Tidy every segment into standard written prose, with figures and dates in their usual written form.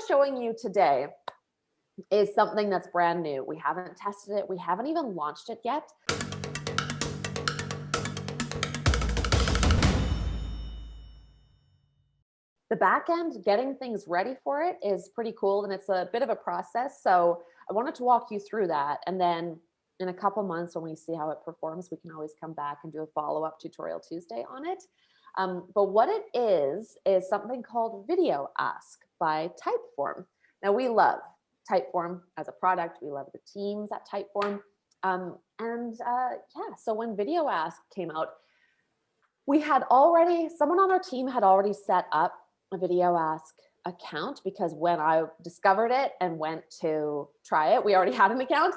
showing you today is something that's brand new. We haven't tested it. We haven't even launched it yet. The back end, getting things ready for it is pretty cool, and it's a bit of a process. So I wanted to walk you through that. And then in a couple months, when we see how it performs, we can always come back and do a follow-up tutorial Tuesday on it. But what it is something called Video Ask by Typeform. Now, we love Typeform as a product. We love the teams at Typeform. So when Video Ask came out, someone on our team had already set up a Video Ask account, because when I discovered it and went to try it, we already had an account,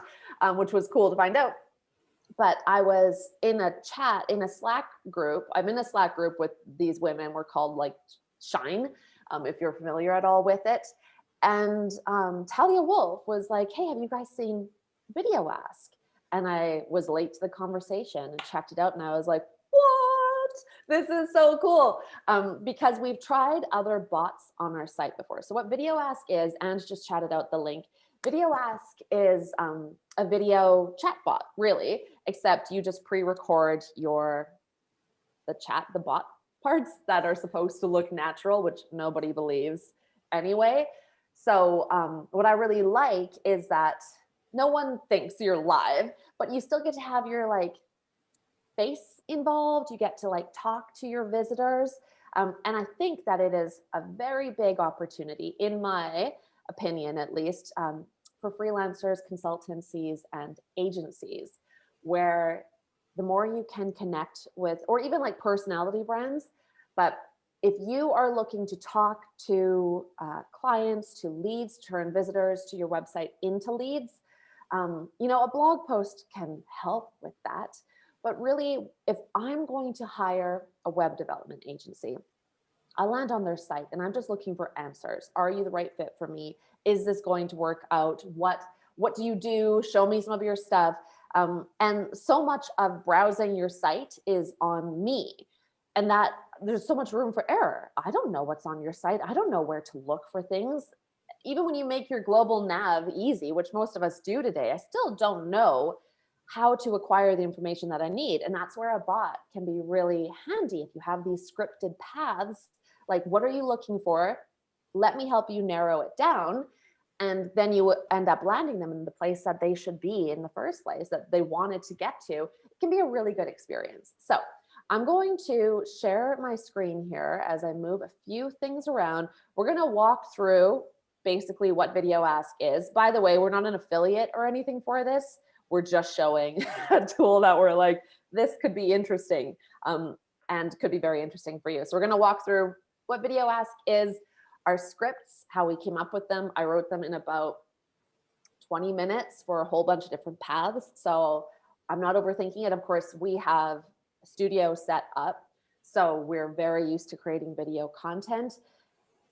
which was cool to find out. But I was in a chat, in a Slack group. I'm in a Slack group with these women. We're called like Shine, if you're familiar at all with it. And Talia Wolf was like, hey, have you guys seen Video Ask? And I was late to the conversation and checked it out. And I was like, what? This is so cool. Because we've tried other bots on our site before. So what Video Ask is, and just chatted out the link. Video Ask is a video chat bot, really, except you just pre-record the bot parts that are supposed to look natural, which nobody believes anyway. So what I really like is that no one thinks you're live, but you still get to have your like face involved. You get to like talk to your visitors. And I think that it is a very big opportunity, in my opinion, at least, for freelancers, consultancies, and agencies, where the more you can connect with, or even like personality brands, but if you are looking to talk to clients, to leads, turn visitors to your website into leads, a blog post can help with that. But really, if I'm going to hire a web development agency, I land on their site and I'm just looking for answers. Are you the right fit for me? Is this going to work out? What do you do? Show me some of your stuff. And so much of browsing your site is on me, and that there's so much room for error. I don't know what's on your site. I don't know where to look for things. Even when you make your global nav easy, which most of us do today, I still don't know how to acquire the information that I need. And that's where a bot can be really handy. If you have these scripted paths, like what are you looking for? Let me help you narrow it down. And then you end up landing them in the place that they should be in the first place, that they wanted to get to. It can be a really good experience. So I'm going to share my screen here as I move a few things around. We're going to walk through basically what Video Ask is. By the way, we're not an affiliate or anything for this. We're just showing a tool that we're like, this could be interesting and could be very interesting for you. So we're going to walk through what Video Ask is, our scripts, how we came up with them. I wrote them in about 20 minutes for a whole bunch of different paths. So I'm not overthinking it. Of course, we have a studio set up, so we're very used to creating video content.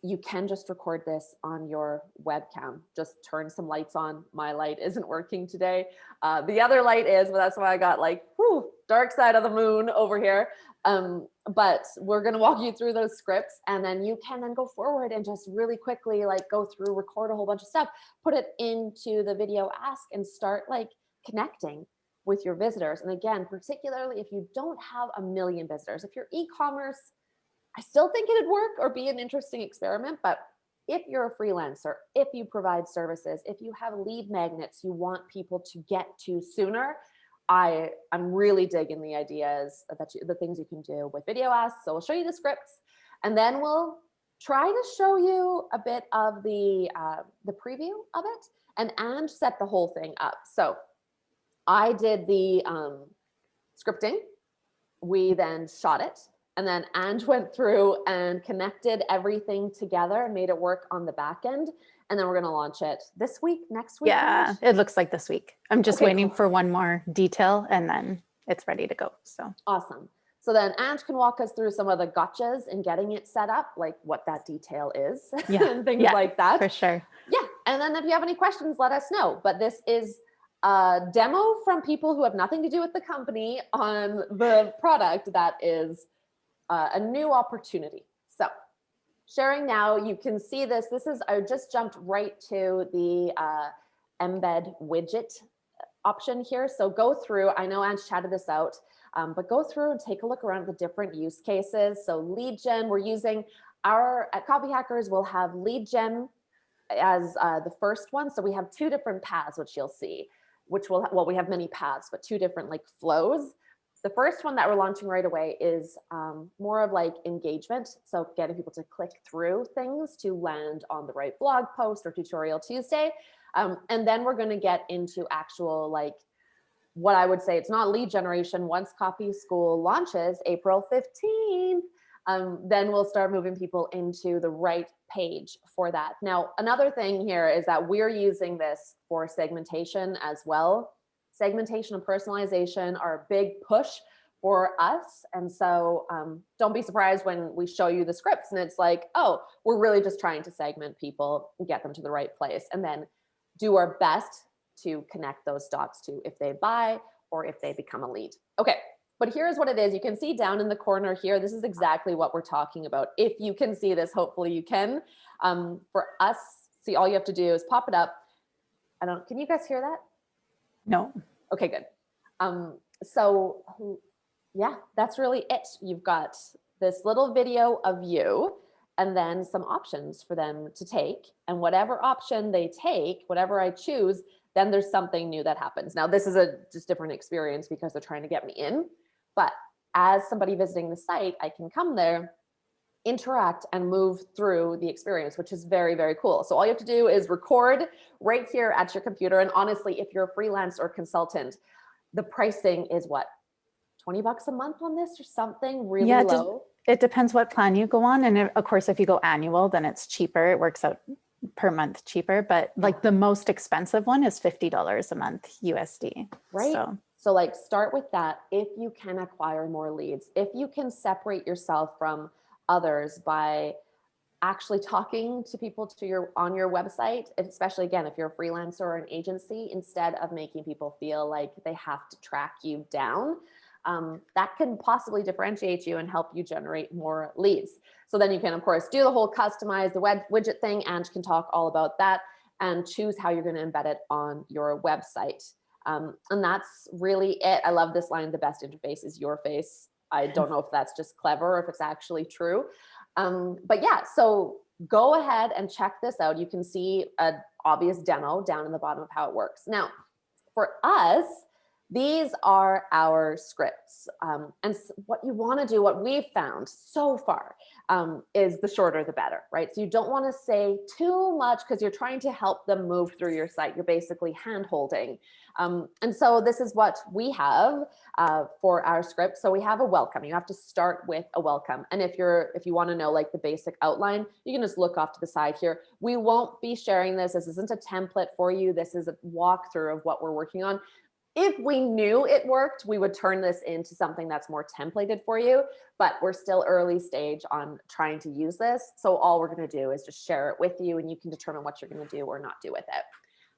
You can just record this on your webcam. Just turn some lights on. My light isn't working today. The other light is, but that's why I got like, dark side of the moon over here. But we're gonna walk you through those scripts, and then you can then go forward and just really quickly like go through, record a whole bunch of stuff, put it into the Video Ask, and start like connecting with your visitors. And again, particularly if you don't have a million visitors, if you're e-commerce, I still think it'd work or be an interesting experiment. But if you're a freelancer, if you provide services, if you have lead magnets you want people to get to sooner, I'm really digging the ideas the things you can do with Video Ask. So we'll show you the scripts, and then we'll try to show you a bit of the preview of it and set the whole thing up. So I did the scripting. We then shot it. And then Ange went through and connected everything together and made it work on the back end. And then we're going to launch it this week, next week. Yeah, Ange? it looks like this week. I'm just waiting for one more detail, and then it's ready to go. So awesome. So then Ange can walk us through some of the gotchas in getting it set up, like what that detail is and things like that. For sure. Yeah. And then if you have any questions, let us know. But this is a demo from people who have nothing to do with the company on the product that is a new opportunity. So sharing now. You can see this. I just jumped right to the embed widget option here. So go through, I know Ange chatted this out, but go through and take a look around the different use cases. So lead gen, we're using at Copyhackers, we'll have lead gen as the first one. So we have two different paths, which you'll see, well, we have many paths, but two different like flows. The first one that we're launching right away is more of like engagement. So getting people to click through things to land on the right blog post or Tutorial Tuesday. And then we're going to get into actual, like, what I would say, it's not lead generation. Once Copy School launches April 15th, then we'll start moving people into the right page for that. Now, another thing here is that we're using this for segmentation as well. Segmentation and personalization are a big push for us. And so don't be surprised when we show you the scripts and it's like, oh, we're really just trying to segment people and get them to the right place, and then do our best to connect those dots to if they buy or if they become a lead. Okay, but here's what it is. You can see down in the corner here, this is exactly what we're talking about. If you can see this, hopefully you can. For us, see, all you have to do is pop it up. Can you guys hear that? No. Okay, good. So yeah, that's really it. You've got this little video of you and then some options for them to take. And whatever option they take, whatever I choose, then there's something new that happens. Now, this is a just different experience because they're trying to get me in. But as somebody visiting the site, I can come there, interact, and move through the experience, which is very, very cool. So all you have to do is record right here at your computer. And honestly, if you're a freelance or consultant, the pricing is what, 20 bucks a month on this or something really low? It depends what plan you go on. And of course, if you go annual, then it's cheaper. It works out per month cheaper. But like the most expensive one is $50 a month USD. Right. So like start with that. If you can acquire more leads, if you can separate yourself from others by actually talking to people on your website, especially again, if you're a freelancer or an agency, instead of making people feel like they have to track you down, that can possibly differentiate you and help you generate more leads. So then you can, of course, do the whole customize the web widget thing, and can talk all about that and choose how you're going to embed it on your website. And that's really it. I love this line, the best interface is your face. I don't know if that's just clever or if it's actually true. But yeah, so go ahead and check this out. You can see an obvious demo down in the bottom of how it works. Now, for us, these are our scripts. And what you want to do, what we've found so far, is the shorter the better, right? So you don't want to say too much because you're trying to help them move through your site. You're basically hand-holding. And so this is what we have for our script. So we have a welcome. You have to start with a welcome. And if you want to know like the basic outline, you can just look off to the side here. We won't be sharing this. This isn't a template for you. This is a walkthrough of what we're working on. If we knew it worked, we would turn this into something that's more templated for you, but we're still early stage on trying to use this. So all we're going to do is just share it with you, and you can determine what you're going to do or not do with it.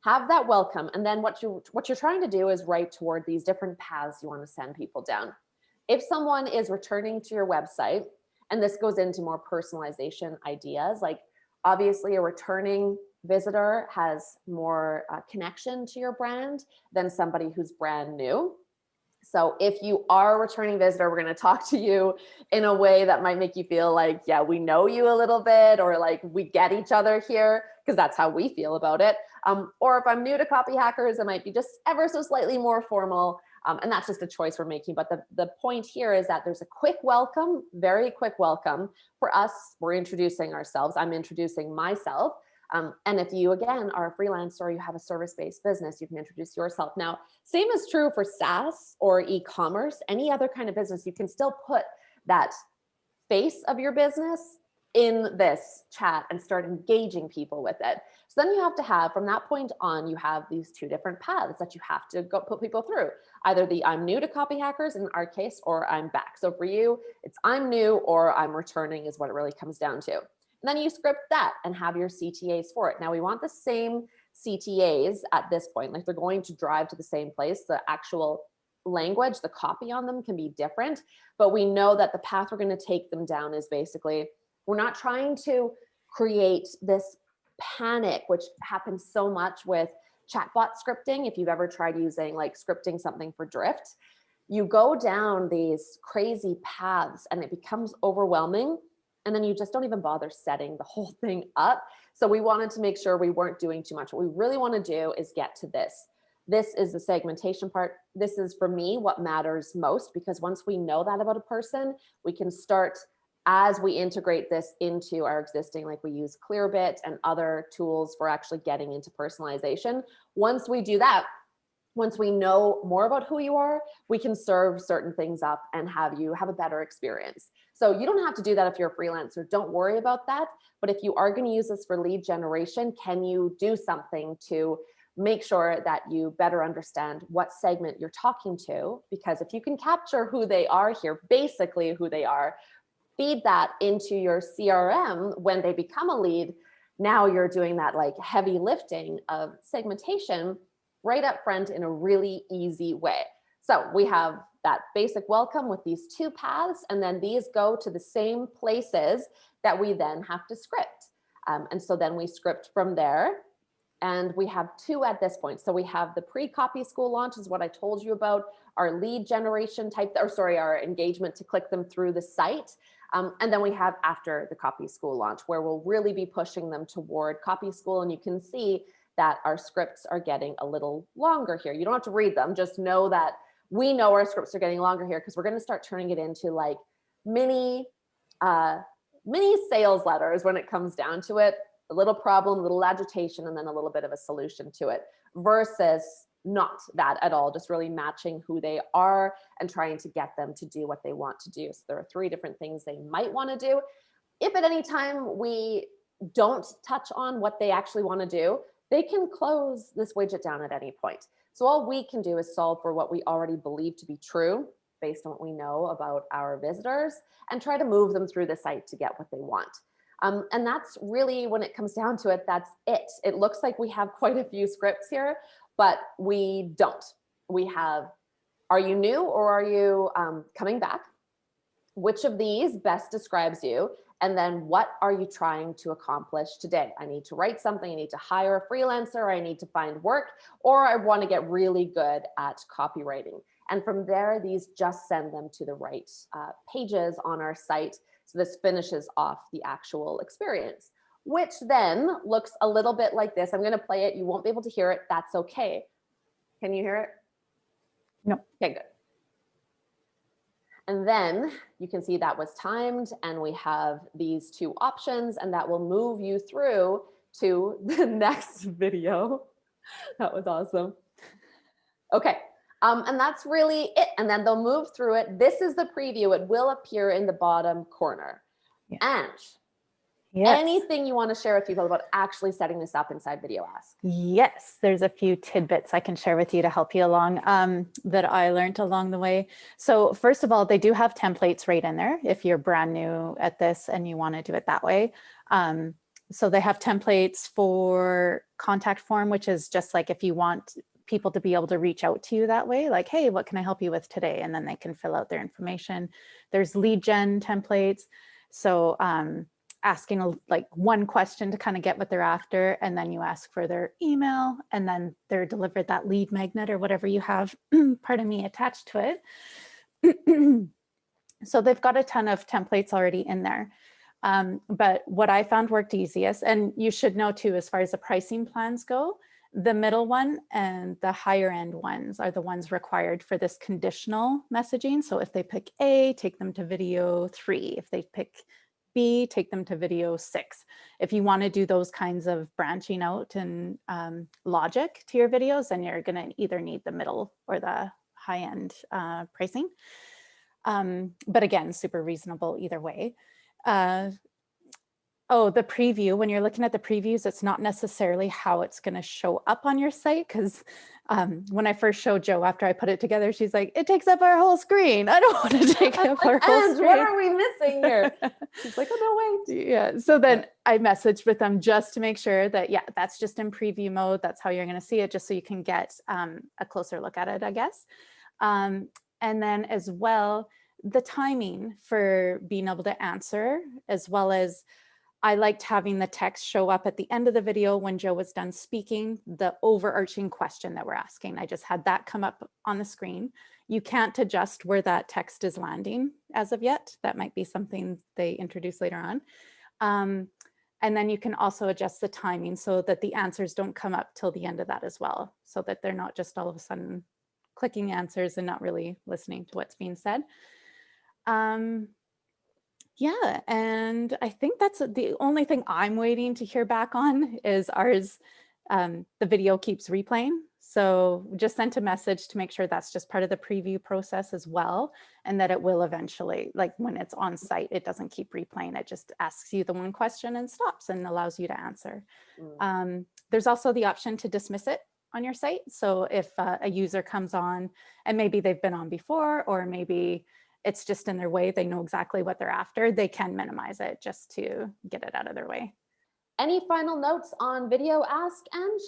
Have that welcome. And then what you're trying to do is write toward these different paths you want to send people down. If someone is returning to your website, and this goes into more personalization ideas, like obviously a returning visitor has more connection to your brand than somebody who's brand new. So if you are a returning visitor, we're going to talk to you in a way that might make you feel like, yeah, we know you a little bit, or like we get each other here, because that's how we feel about it. Or if I'm new to Copyhackers, it might be just ever so slightly more formal. And that's just a choice we're making. But the point here is that there's a quick welcome, very quick welcome. For us, we're introducing ourselves. I'm introducing myself. And if you, again, are a freelancer or you have a service-based business, you can introduce yourself. Now, same is true for SaaS or e-commerce, any other kind of business, you can still put that face of your business in this chat and start engaging people with it. So then you have to have, from that point on, you have these two different paths that you have to go put people through. Either the I'm new to Copyhackers in our case, or I'm back. So for you, it's I'm new or I'm returning is what it really comes down to. And then you script that and have your CTAs for it. Now we want the same CTAs at this point, like they're going to drive to the same place. The actual language, the copy on them can be different, but we know that the path we're going to take them down is basically We're not trying to create this panic, which happens so much with chatbot scripting. If you've ever tried using like scripting something for Drift, you go down these crazy paths and it becomes overwhelming. And then you just don't even bother setting the whole thing up. So we wanted to make sure we weren't doing too much. What we really want to do is get to this. This is the segmentation part. This is, for me, what matters most, because once we know that about a person, we can start, as we integrate this into our existing, like we use Clearbit and other tools for actually getting into personalization. Once we do that, once we know more about who you are, we can serve certain things up and have you have a better experience. So you don't have to do that if you're a freelancer. Don't worry about that. But if you are going to use this for lead generation, can you do something to make sure that you better understand what segment you're talking to? Because if you can capture who they are here, basically who they are, feed that into your CRM when they become a lead, now you're doing that like heavy lifting of segmentation right up front in a really easy way. So we have that basic welcome with these two paths, and then these go to the same places that we then have to script. And so then we script from there. And we have two at this point. So we have the pre-copy school launch is what I told you about, our lead generation type, or sorry, our engagement to click them through the site. And then we have after the copy school launch, where we'll really be pushing them toward copy school. And you can see that our scripts are getting a little longer here. You don't have to read them, just know that we know our scripts are getting longer here, because we're going to start turning it into like mini sales letters when it comes down to it. A little problem, a little agitation, and then a little bit of a solution to it, versus not that at all, just really matching who they are and trying to get them to do what they want to do. So there are 3 different things they might want to do. If at any time we don't touch on what they actually want to do, they can close this widget down at any point. So all we can do is solve for what we already believe to be true based on what we know about our visitors, and try to move them through the site to get what they want. And that's really, when it comes down to it, that's it. It looks like we have quite a few scripts here, but we don't. We have, are you new or are you coming back? Which of these best describes you? And then what are you trying to accomplish today? I need to write something, I need to hire a freelancer, I need to find work, or I want to get really good at copywriting. And from there, these just send them to the right pages on our site. So this finishes off the actual experience, which then looks a little bit like this. I'm going to play it. You won't be able to hear it. That's okay. Can you hear it? No. Okay, good. And then you can see that was timed, and we have these 2 options, and that will move you through to the next video. That was awesome. Okay. And that's really it. And then they'll move through it. This is the preview. It will appear in the bottom corner. Yeah. And yes, anything you want to share with people about actually setting this up inside Video Ask? Yes, there's a few tidbits I can share with you to help you along that I learned along the way. So first of all, they do have templates right in there if you're brand new at this and you want to do it that way. So they have templates for contact form, which is just like if you want people to be able to reach out to you that way, like, hey, what can I help you with today? And then they can fill out their information. There's lead gen templates. So asking like one question to kind of get what they're after, and then you ask for their email, and then they're delivered that lead magnet or whatever you have, pardon me, attached to it. So they've got a ton of templates already in there. But what I found worked easiest, and you should know too, as far as the pricing plans go, the middle one and the higher end ones are the ones required for this conditional messaging. So if they pick A, take them to video 3. If they pick B, take them to video 6. If you want to do those kinds of branching out and logic to your videos, then you're going to either need the middle or the high end pricing. But again, super reasonable either way. Oh, the preview, when you're looking at the previews, it's not necessarily how it's going to show up on your site. Because when I first showed Jo after I put it together, she's like, it takes up our whole screen. I don't want to take up our whole screen. What are we missing here? She's like, oh, no, wait. Yeah. So then I messaged with them just to make sure that, yeah, that's just in preview mode. That's how you're going to see it, just so you can get a closer look at it, I guess. And then as well, the timing for being able to answer, as well as I liked having the text show up at the end of the video when Joe was done speaking, the overarching question that we're asking. I just had that come up on the screen. You can't adjust where that text is landing as of yet. That might be something they introduce later on. And then you can also adjust the timing so that the answers don't come up till the end of that as well, so that they're not just all of a sudden clicking answers and not really listening to what's being said. Yeah, and I think that's the only thing I'm waiting to hear back on is ours. The video keeps replaying. So just sent a message to make sure that's just part of the preview process as well, and that it will eventually, like when it's on site, it doesn't keep replaying. It just asks you the one question and stops and allows you to answer. There's also the option to dismiss it on your site. So if a user comes on and maybe they've been on before, or maybe it's just in their way, they know exactly what they're after, they can minimize it just to get it out of their way. Any final notes on Video Ask, Ange?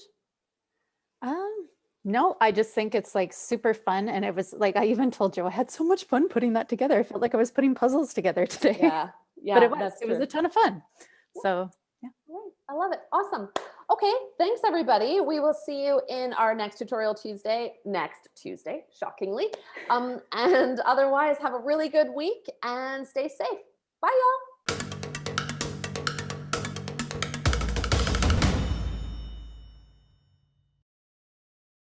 No, I just think it's like super fun. And it was like, I even told Joe I had so much fun putting that together. I felt like I was putting puzzles together today. Yeah, But it was a ton of fun. So yeah. Great. I love it. Awesome. Okay, thanks everybody. We will see you in our next tutorial next Tuesday, shockingly. And otherwise, have a really good week and stay safe. Bye, y'all.